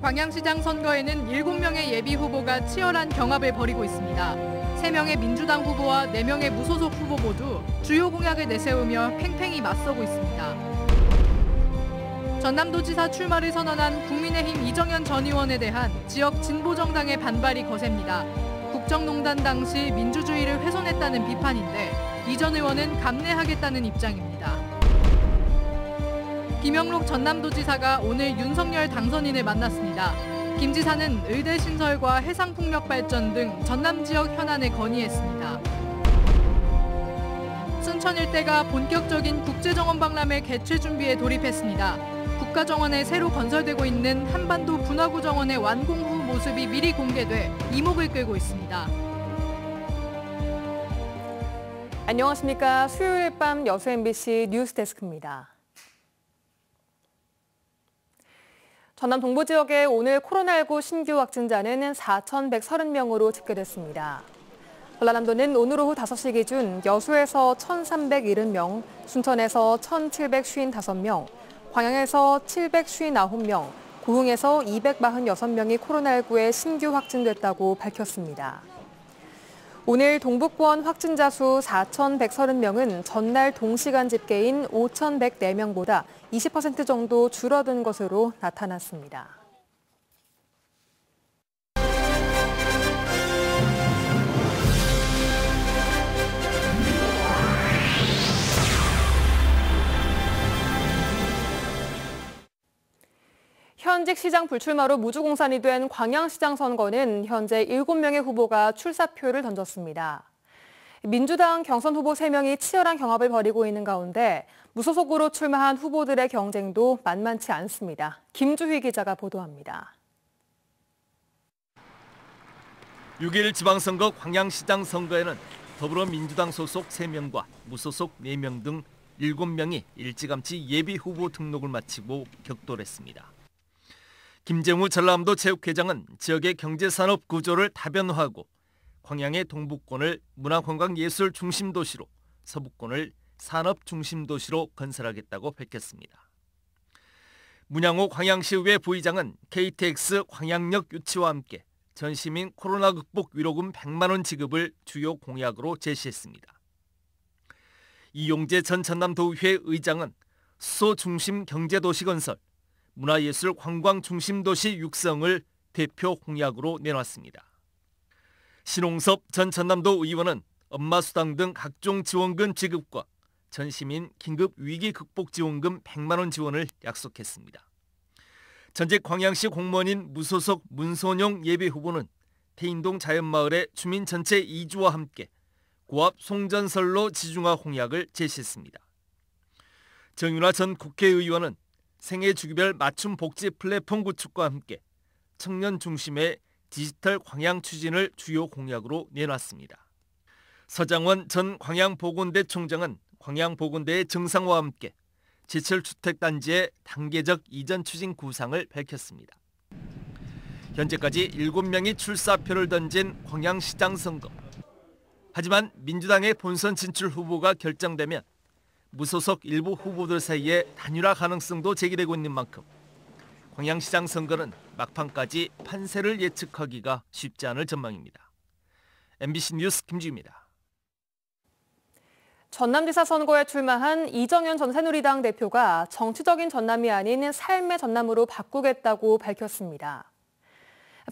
광양시장 선거에는 7명의 예비 후보가 치열한 경합을 벌이고 있습니다. 3명의 민주당 후보와 4명의 무소속 후보 모두 주요 공약을 내세우며 팽팽히 맞서고 있습니다. 전남도지사 출마를 선언한 국민의힘 이정현 전 의원에 대한 지역 진보정당의 반발이 거셉니다. 국정농단 당시 민주주의를 훼손했다는 비판인데 이 전 의원은 감내하겠다는 입장입니다. 김영록 전남도지사가 오늘 윤석열 당선인을 만났습니다. 김 지사는 의대 신설과 해상풍력 발전 등 전남 지역 현안을 건의했습니다. 순천 일대가 본격적인 국제정원 박람회 개최 준비에 돌입했습니다. 국가정원에 새로 건설되고 있는 한반도 분화구 정원의 완공 후 모습이 미리 공개돼 이목을 끌고 있습니다. 안녕하십니까. 수요일 밤 여수 MBC 뉴스데스크입니다. 전남 동부 지역에 오늘 코로나19 신규 확진자는 4,130명으로 집계됐습니다. 전라남도는 오늘 오후 5시 기준 여수에서 1,370명, 순천에서 1,755명, 광양에서 759명, 고흥에서 246명이 코로나19에 신규 확진됐다고 밝혔습니다. 오늘 동북권 확진자 수 4,130명은 전날 동시간 집계인 5,104명보다 20% 정도 줄어든 것으로 나타났습니다. 현직 시장 불출마로 무주공산이 된 광양시장 선거는 현재 7명의 후보가 출사표를 던졌습니다. 민주당 경선 후보 3명이 치열한 경합을 벌이고 있는 가운데 무소속으로 출마한 후보들의 경쟁도 만만치 않습니다. 김주희 기자가 보도합니다. 6일 지방선거 광양시장 선거에는 더불어민주당 소속 3명과 무소속 4명 등 7명이 일찌감치 예비 후보 등록을 마치고 격돌했습니다. 김재무 전라남도 체육회장은 지역의 경제산업 구조를 다변화하고 광양의 동북권을 문화관광예술 중심도시로, 서북권을 산업 중심도시로 건설하겠다고 밝혔습니다. 문양호 광양시의회 부의장은 KTX 광양역 유치와 함께 전 시민 코로나 극복 위로금 100만 원 지급을 주요 공약으로 제시했습니다. 이용재 전 전남도의회 의장은 수소 중심 경제도시 건설, 문화예술 관광 중심도시 육성을 대표 공약으로 내놨습니다. 신홍섭 전 전남도 의원은 엄마수당 등 각종 지원금 지급과 전시민 긴급 위기 극복 지원금 100만 원 지원을 약속했습니다. 전직 광양시 공무원인 무소속 문선용 예비후보는 태인동 자연마을의 주민 전체 이주와 함께 고압 송전선로 지중화 공약을 제시했습니다. 정윤화 전 국회의원은 생애 주기별 맞춤 복지 플랫폼 구축과 함께 청년 중심의 디지털 광양 추진을 주요 공약으로 내놨습니다. 서장원 전 광양보건대 총장은 광양보건대의 정상화와 함께 제철주택단지의 단계적 이전 추진 구상을 밝혔습니다. 현재까지 7명이 출사표를 던진 광양시장 선거. 하지만 민주당의 본선 진출 후보가 결정되면 무소속 일부 후보들 사이에 단일화 가능성도 제기되고 있는 만큼 광양시장 선거는 막판까지 판세를 예측하기가 쉽지 않을 전망입니다. MBC 뉴스 김주희입니다. 전남지사 선거에 출마한 이정현 전 새누리당 대표가 정치적인 전남이 아닌 삶의 전남으로 바꾸겠다고 밝혔습니다.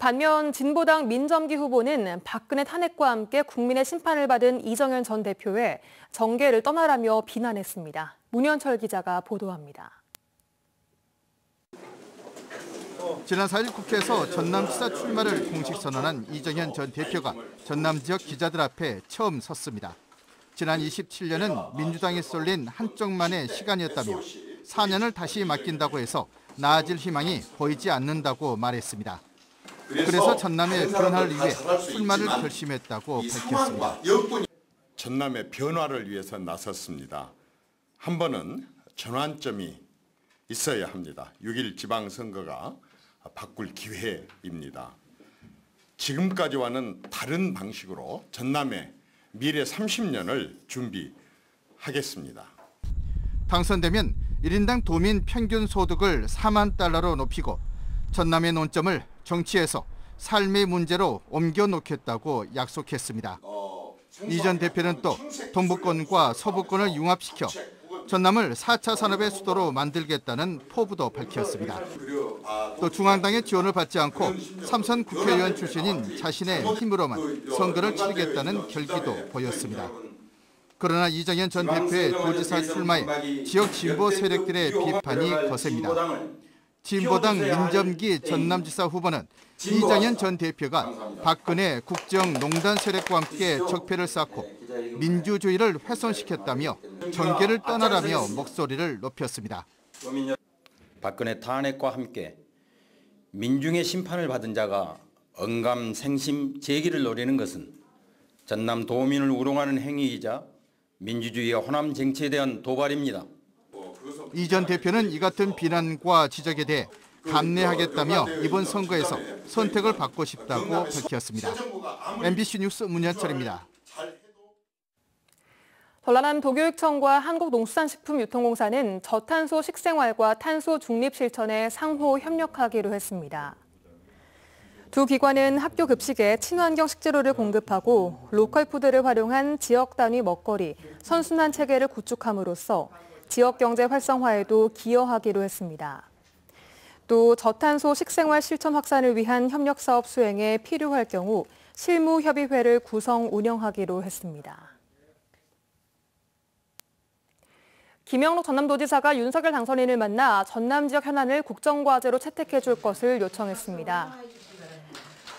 반면 진보당 민점기 후보는 박근혜 탄핵과 함께 국민의 심판을 받은 이정현 전 대표의 정계를 떠나라며 비난했습니다. 문현철 기자가 보도합니다. 지난 4일 국회에서 전남지사 출마를 공식 선언한 이정현 전 대표가 전남 지역 기자들 앞에 처음 섰습니다. 지난 27년은 민주당에 쏠린 한쪽만의 시간이었다며 4년을 다시 맡긴다고 해서 나아질 희망이 보이지 않는다고 말했습니다. 그래서 전남의 변화를 위해 출마를 결심했다고 밝혔습니다. 전남의 변화를 위해서 나섰습니다. 한 번은 전환점이 있어야 합니다. 6.1 지방선거가 바꿀 기회입니다. 지금까지와는 다른 방식으로 전남의 미래 30년을 준비하겠습니다. 당선되면 1인당 도민 평균 소득을 4만 달러로 높이고 전남의 논점을 정치에서 삶의 문제로 옮겨놓겠다고 약속했습니다. 이 전 대표는 또 동부권과 서부권을 융합시켜 전남을 4차 산업의 수도로 만들겠다는 포부도 밝혔습니다. 또 중앙당의 지원을 받지 않고 3선 국회의원 출신인 자신의 힘으로만 선거를 치르겠다는 결기도 보였습니다. 그러나 이정현 전 대표의 도지사 출마에 지역 진보 세력들의 비판이 거셉니다. 진보당 민점기 전남지사 후보는 이정현 전 대표가 박근혜 국정농단 세력과 함께 적폐를 쌓고 민주주의를 훼손시켰다며 정계를 떠나라며 목소리를 높였습니다. 박근혜 탄핵과 함께 민중의 심판을 받은 자가 언감생심 재기를 노리는 것은 전남 도민을 우롱하는 행위이자 민주주의와 호남 정치에 대한 도발입니다. 이 전 대표는 이 같은 비난과 지적에 대해 감내하겠다며 이번 선거에서 선택을 받고 싶다고 밝혔습니다. MBC 뉴스 문현철입니다. 전라남 도교육청과 한국농수산식품유통공사는 저탄소 식생활과 탄소 중립 실천에 상호 협력하기로 했습니다. 두 기관은 학교 급식에 친환경 식재료를 공급하고 로컬 푸드를 활용한 지역 단위 먹거리, 선순환 체계를 구축함으로써 지역 경제 활성화에도 기여하기로 했습니다. 또 저탄소 식생활 실천 확산을 위한 협력 사업 수행에 필요할 경우 실무협의회를 구성 운영하기로 했습니다. 김영록 전남도지사가 윤석열 당선인을 만나 전남 지역 현안을 국정과제로 채택해 줄 것을 요청했습니다.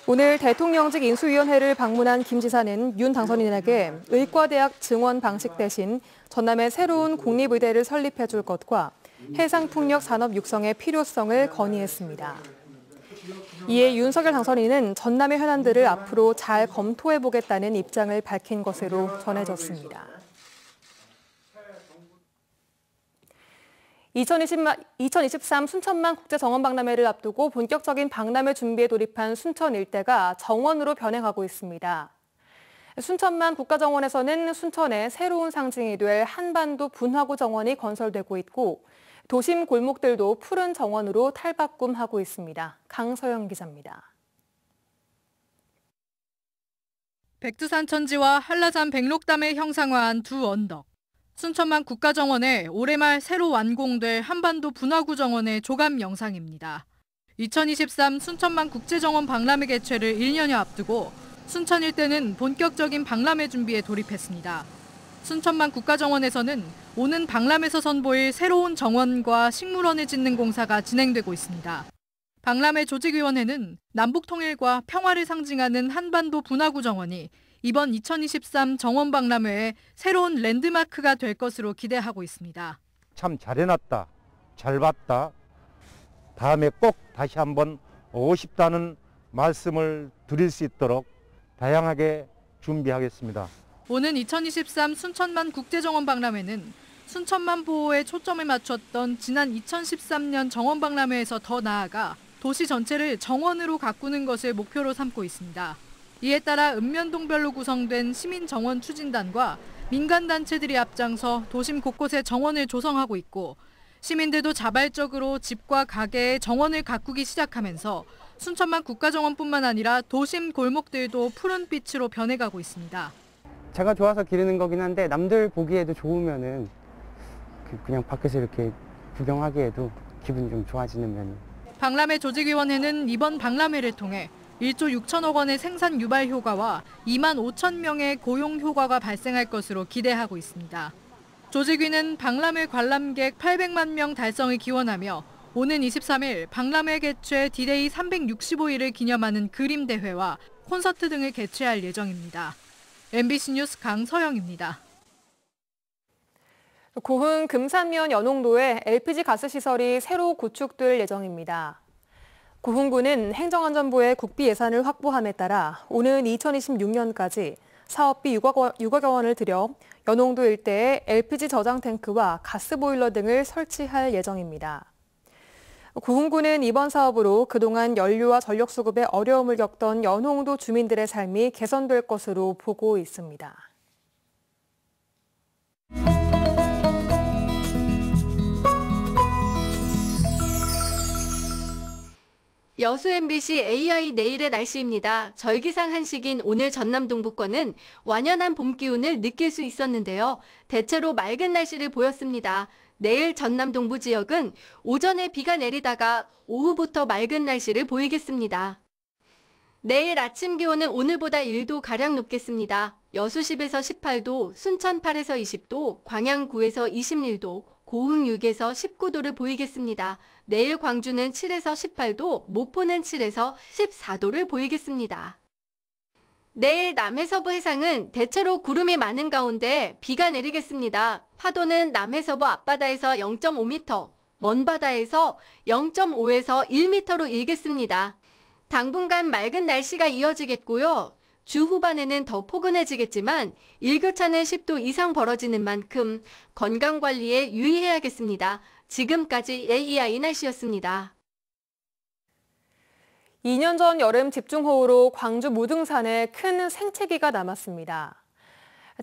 오늘 대통령직 인수위원회를 방문한 김 지사는 윤 당선인에게 의과대학 증원 방식 대신 전남에 새로운 국립의대를 설립해 줄 것과 해상풍력 산업 육성의 필요성을 건의했습니다. 이에 윤석열 당선인은 전남의 현안들을 앞으로 잘 검토해 보겠다는 입장을 밝힌 것으로 전해졌습니다. 2023 순천만 국제정원박람회를 앞두고 본격적인 박람회 준비에 돌입한 순천 일대가 정원으로 변해가고 있습니다. 순천만 국가정원에서는 순천의 새로운 상징이 될 한반도 분화구 정원이 건설되고 있고 도심 골목들도 푸른 정원으로 탈바꿈하고 있습니다. 강서영 기자입니다. 백두산 천지와 한라산 백록담을 형상화한 두 언덕. 순천만 국가정원에 올해 말 새로 완공될 한반도 분화구 정원의 조감 영상입니다. 2023 순천만 국제정원 박람회 개최를 1년여 앞두고 순천 일대는 본격적인 박람회 준비에 돌입했습니다. 순천만 국가정원에서는 오는 박람회에서 선보일 새로운 정원과 식물원을 짓는 공사가 진행되고 있습니다. 박람회 조직위원회는 남북통일과 평화를 상징하는 한반도 분화구 정원이 이번 2023 정원박람회의 새로운 랜드마크가 될 것으로 기대하고 있습니다. 참 잘해놨다, 잘 봤다, 다음에 꼭 다시 한번 오고 싶다는 말씀을 드릴 수 있도록 다양하게 준비하겠습니다. 오는 2023 순천만 국제정원박람회는 순천만 보호에 초점을 맞췄던 지난 2013년 정원박람회에서 더 나아가 도시 전체를 정원으로 가꾸는 것을 목표로 삼고 있습니다. 이에 따라 읍면동별로 구성된 시민정원 추진단과 민간단체들이 앞장서 도심 곳곳에 정원을 조성하고 있고 시민들도 자발적으로 집과 가게에 정원을 가꾸기 시작하면서 순천만 국가정원뿐만 아니라 도심 골목들도 푸른빛으로 변해가고 있습니다. 제가 좋아서 기르는 거긴 한데 남들 보기에도 좋으면은 그냥 밖에서 이렇게 구경하기에도 기분이 좀 좋아지는 면이. 박람회 조직위원회는 이번 박람회를 통해 1조 6천억 원의 생산 유발 효과와 2만 5천 명의 고용 효과가 발생할 것으로 기대하고 있습니다. 조직위는 박람회 관람객 800만 명 달성을 기원하며 오는 23일 박람회 개최 D-Day 365일을 기념하는 그림 대회와 콘서트 등을 개최할 예정입니다. MBC 뉴스 강서영입니다. 고흥 금산면 연홍도에 LPG 가스시설이 새로 구축될 예정입니다. 고흥군은 행정안전부의 국비 예산을 확보함에 따라 오는 2026년까지 사업비 6억 원을 들여 연홍도 일대에 LPG 저장 탱크와 가스보일러 등을 설치할 예정입니다. 고흥군은 이번 사업으로 그동안 연료와 전력 수급에 어려움을 겪던 연홍도 주민들의 삶이 개선될 것으로 보고 있습니다. 여수 MBC AI 내일의 날씨입니다. 절기상 한식인 오늘 전남 동부권은 완연한 봄 기운을 느낄 수 있었는데요. 대체로 맑은 날씨를 보였습니다. 내일 전남 동부 지역은 오전에 비가 내리다가 오후부터 맑은 날씨를 보이겠습니다. 내일 아침 기온은 오늘보다 1도가량 높겠습니다. 여수 10에서 18도, 순천 8에서 20도, 광양 9에서 21도, 고흥 6에서 19도를 보이겠습니다. 내일 광주는 7에서 18도, 목포는 7에서 14도를 보이겠습니다. 내일 남해서부 해상은 대체로 구름이 많은 가운데 비가 내리겠습니다. 파도는 남해서부 앞바다에서 0.5m, 먼바다에서 0.5에서 1m로 일겠습니다. 당분간 맑은 날씨가 이어지겠고요. 주 후반에는 더 포근해지겠지만 일교차는 10도 이상 벌어지는 만큼 건강관리에 유의해야겠습니다. 지금까지 AEI 날씨였습니다. 2년 전 여름 집중호우로 광주 무등산에 큰 생채기가 남았습니다.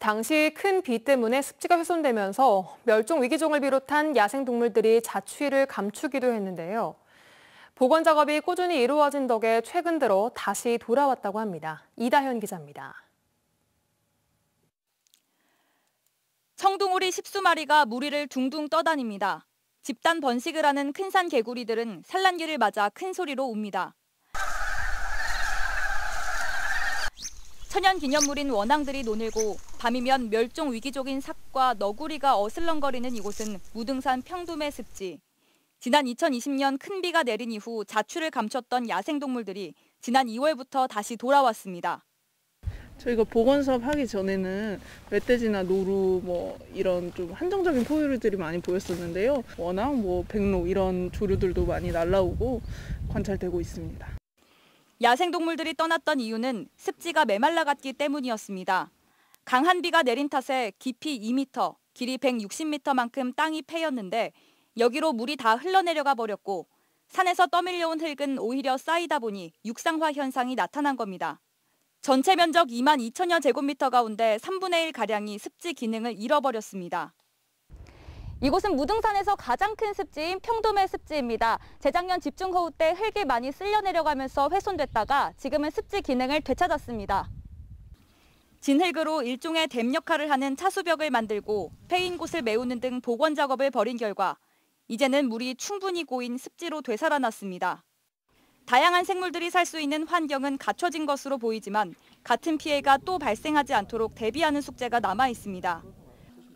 당시 큰 비 때문에 습지가 훼손되면서 멸종 위기종을 비롯한 야생동물들이 자취를 감추기도 했는데요. 복원 작업이 꾸준히 이루어진 덕에 최근 들어 다시 돌아왔다고 합니다. 이다현 기자입니다. 청둥오리 10수마리가 무리를 둥둥 떠다닙니다. 집단 번식을 하는 큰산 개구리들은 산란기를 맞아 큰 소리로 웁니다. 천연기념물인 원앙들이 노늘고 밤이면 멸종 위기종인 삭과 너구리가 어슬렁거리는 이곳은 무등산 평둠의 습지. 지난 2020년 큰 비가 내린 이후 자취를 감췄던 야생동물들이 지난 2월부터 다시 돌아왔습니다. 저희가 복원 사업 하기 전에는 멧돼지나 노루 이런 좀 한정적인 포유류들이 많이 보였었는데요. 워낙 백로 이런 조류들도 많이 날아오고 관찰되고 있습니다. 야생동물들이 떠났던 이유는 습지가 메말라갔기 때문이었습니다. 강한 비가 내린 탓에 깊이 2m, 길이 160m만큼 땅이 패였는데 여기로 물이 다 흘러내려가 버렸고 산에서 떠밀려온 흙은 오히려 쌓이다 보니 육상화 현상이 나타난 겁니다. 전체 면적 2만 2천여 제곱미터 가운데 3분의 1가량이 습지 기능을 잃어버렸습니다. 이곳은 무등산에서 가장 큰 습지인 평돔의 습지입니다. 재작년 집중호우 때 흙이 많이 쓸려 내려가면서 훼손됐다가 지금은 습지 기능을 되찾았습니다. 진흙으로 일종의 댐 역할을 하는 차수벽을 만들고 패인 곳을 메우는 등 복원 작업을 벌인 결과 이제는 물이 충분히 고인 습지로 되살아났습니다. 다양한 생물들이 살 수 있는 환경은 갖춰진 것으로 보이지만 같은 피해가 또 발생하지 않도록 대비하는 숙제가 남아 있습니다.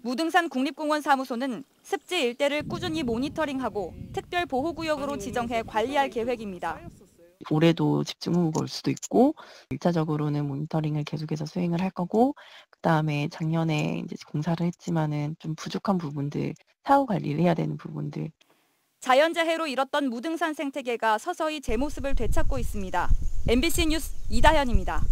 무등산 국립공원 사무소는 습지 일대를 꾸준히 모니터링하고 특별 보호구역으로 지정해 관리할 계획입니다. 올해도 집중호우가 올 수도 있고 1차적으로는 모니터링을 계속해서 수행을 할 거고 그다음에 작년에 이제 공사를 했지만은 좀 부족한 부분들, 사후 관리를 해야 되는 부분들. 자연재해로 잃었던 무등산 생태계가 서서히 제 모습을 되찾고 있습니다. MBC 뉴스 이다현입니다.